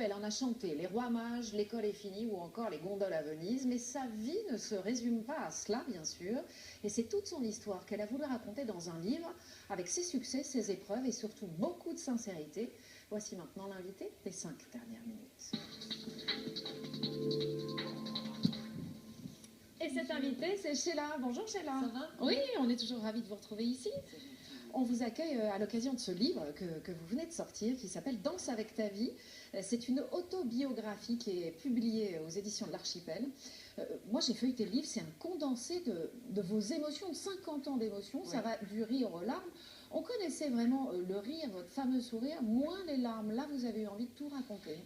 elle en a chanté Les Rois Mages, L'école est finie ou encore Les Gondoles à Venise. Mais sa vie ne se résume pas à cela, bien sûr. Et c'est toute son histoire qu'elle a voulu raconter dans un livre, avec ses succès, ses épreuves et surtout beaucoup de sincérité. Voici maintenant l'invité des 5 dernières minutes. Et cette invitée, c'est Sheila. Bonjour Sheila. Ça va? Oui, on est toujours ravis de vous retrouver ici. On vous accueille à l'occasion de ce livre que vous venez de sortir, qui s'appelle Danse avec ta vie. C'est une autobiographie qui est publiée aux éditions de l'Archipel. Moi, j'ai feuilleté le livre, c'est un condensé de vos émotions, de 50 ans d'émotions. Oui. Ça va du rire aux larmes. On connaissait vraiment le rire, votre fameux sourire, moins les larmes. Là, vous avez eu envie de tout raconter.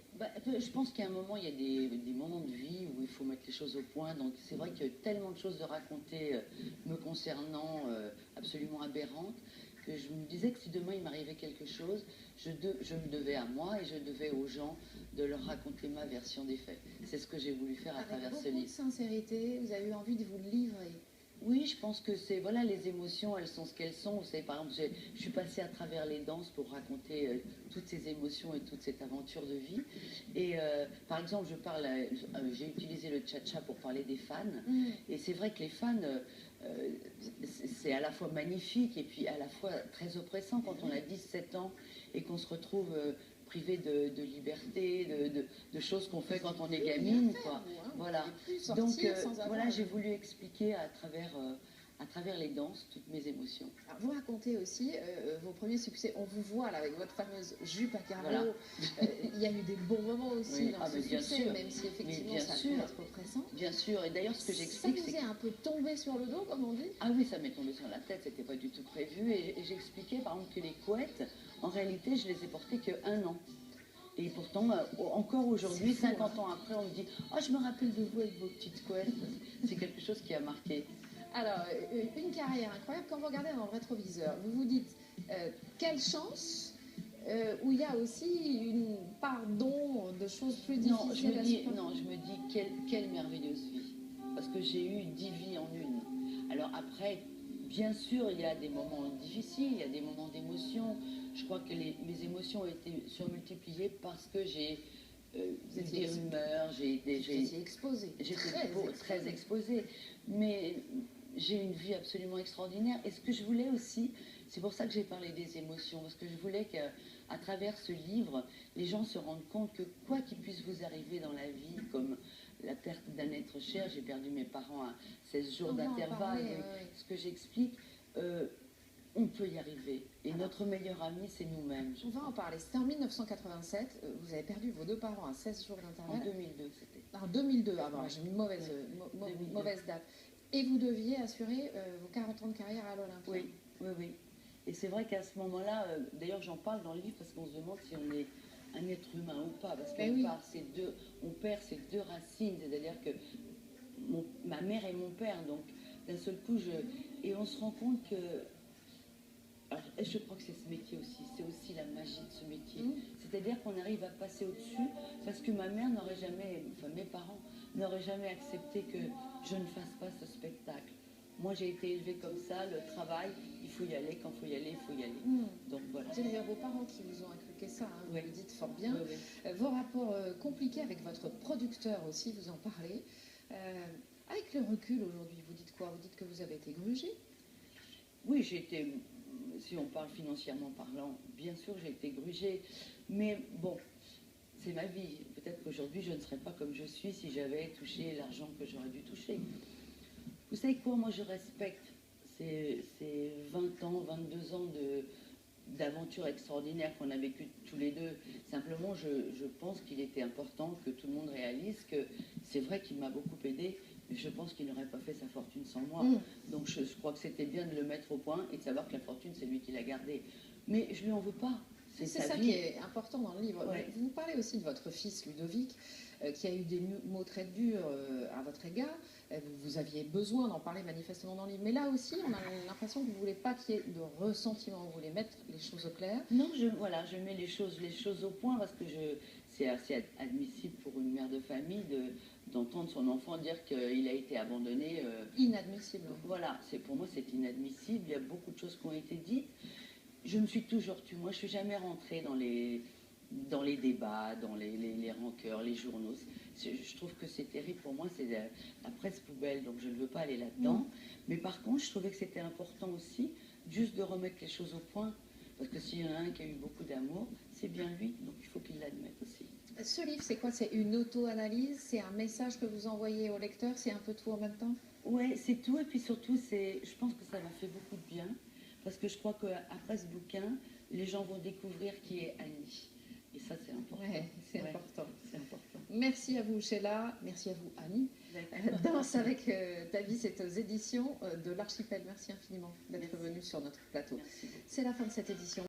Je pense qu'à un moment, il y a des moments de vie où il faut mettre les choses au point. Donc, c'est vrai qu'il y a tellement de choses de raconter me concernant, absolument aberrantes, que je me disais que si demain il m'arrivait quelque chose, je me devais à moi et je devais aux gens de leur raconter ma version des faits. C'est ce que j'ai voulu faire à travers ce livre. Avec beaucoup de sincérité, vous avez eu envie de vous livrer. Oui, je pense que c'est, voilà, les émotions, elles sont ce qu'elles sont. Vous savez, par exemple, je suis passée à travers les danses pour raconter toutes ces émotions et toute cette aventure de vie. Et par exemple, j'ai utilisé le cha-cha pour parler des fans. Et c'est vrai que les fans, c'est à la fois magnifique et puis à la fois très oppressant quand on a 17 ans et qu'on se retrouve privé de liberté, de choses qu'on fait quand on est gamine, quoi. Voilà. Donc voilà, j'ai voulu expliquer à travers les danses toutes mes émotions. Alors, vous racontez aussi vos premiers succès. On vous voit là avec votre fameuse jupe à carreaux. Voilà. Il y a eu des bons moments aussi, oui, dans ce succès, sûr. Même si effectivement ça peut être oppressant. Bien sûr. Et d'ailleurs, ce que j'explique, c'est... Ça vous est un peu tombé sur le dos, comme on dit? Ah oui, ça m'est tombé sur la tête. C'était pas du tout prévu. Et j'expliquais, par exemple, que les couettes, en réalité, je les ai portées que 1 an. Et pourtant, encore aujourd'hui, 50 ans après, on me dit « Ah, je me rappelle de vous avec vos petites couettes ». C'est quelque chose qui a marqué. Alors, une carrière incroyable. Quand vous regardez dans le rétroviseur, vous vous dites quelle chance, où il y a aussi une part d'ombre, de choses plus difficiles à supporter. Non, je me dis quelle merveilleuse vie. Parce que j'ai eu 10 vies en une. Alors après, bien sûr, il y a des moments difficiles, il y a des moments d'émotion. Je crois que mes émotions ont été surmultipliées parce que j'ai des rumeurs, j'étais exposée. J'étais très exposée. Mais j'ai une vie absolument extraordinaire. Et ce que je voulais aussi, c'est pour ça que j'ai parlé des émotions, parce que je voulais qu'à travers ce livre, les gens se rendent compte que quoi qu'il puisse vous arriver dans la vie, comme la perte d'un être cher, j'ai perdu mes parents à 16 jours d'intervalle, ce que j'explique, on peut y arriver. Et alors, notre meilleur ami, c'est nous-mêmes. On va en parler. C'était en 1987. Vous avez perdu vos 2 parents à 16 jours d'intervalle. En 2002, c'était. En 2002, avant, j'ai mis une mauvaise date. Et vous deviez assurer vos 40 ans de carrière à l'Olympia. Oui. Et c'est vrai qu'à ce moment-là, d'ailleurs j'en parle dans le livre parce qu'on se demande si on est un être humain ou pas. Parce qu'on perd ces deux racines, c'est-à-dire que ma mère et mon père, donc d'un seul coup, et on se rend compte que... Alors, je crois que c'est ce métier aussi, c'est aussi la magie de ce métier. C'est-à-dire qu'on arrive à passer au-dessus parce que ma mère n'aurait jamais, enfin mes parents n'auraient jamais accepté que je ne fasse pas ce spectacle. Moi j'ai été élevée comme ça, le travail, il faut y aller, quand il faut y aller, il faut y aller. Donc voilà. C'est vos parents qui vous ont inculqué ça, hein, vous le dites fort bien. Oui. Vos rapports compliqués avec votre producteur aussi, vous en parlez. Avec le recul aujourd'hui, vous dites quoi? Vous dites que vous avez été grugé? Oui, j'ai été... Si on parle financièrement parlant, bien sûr j'ai été grugée, mais bon, c'est ma vie. Peut-être qu'aujourd'hui je ne serais pas comme je suis si j'avais touché l'argent que j'aurais dû toucher. Vous savez quoi, moi je respecte ces 20 ans, 22 ans d'aventure extraordinaire qu'on a vécu tous les deux. Simplement, je pense qu'il était important que tout le monde réalise que c'est vrai qu'il m'a beaucoup aidé, mais je pense qu'il n'aurait pas fait sa fortune sans moi. Donc je crois que c'était bien de le mettre au point et de savoir que la fortune, c'est lui qui l'a gardée. Mais je lui en veux pas. C'est ça qui est important dans le livre. Ouais. Vous parlez aussi de votre fils Ludovic, qui a eu des mots très durs à votre égard. Vous aviez besoin d'en parler manifestement dans le livre. Mais là aussi, on a l'impression que vous ne voulez pas qu'il y ait de ressentiment. Vous voulez mettre les choses au clair. Non, je mets les choses au point parce que c'est assez admissible pour une mère de famille d'entendre son enfant dire qu'il a été abandonné. Inadmissible. Voilà, pour moi c'est inadmissible. Il y a beaucoup de choses qui ont été dites. Je me suis toujours tue. Moi, je ne suis jamais rentrée dans les débats, dans les rancœurs, les journaux. Je trouve que c'est terrible. Pour moi, c'est la presse poubelle, donc je ne veux pas aller là-dedans. Mais par contre, je trouvais que c'était important aussi juste de remettre les choses au point. Parce que s'il y en a un qui a eu beaucoup d'amour, c'est bien lui, donc il faut qu'il l'admette aussi. Ce livre, c'est quoi? C'est une auto-analyse? C'est un message que vous envoyez au lecteur? C'est un peu tout en même temps? Ouais, c'est tout. Et puis surtout, je pense que ça m'a fait beaucoup de bien. Parce que je crois qu'après ce bouquin, les gens vont découvrir qui est Annie. Et ça, c'est important. Ouais, c'est important. C'est important. Merci à vous, Sheila. Merci à vous, Annie. Danse avec ta vie, c'est aux éditions de l'Archipel. Merci infiniment d'être venue sur notre plateau. C'est la fin de cette édition.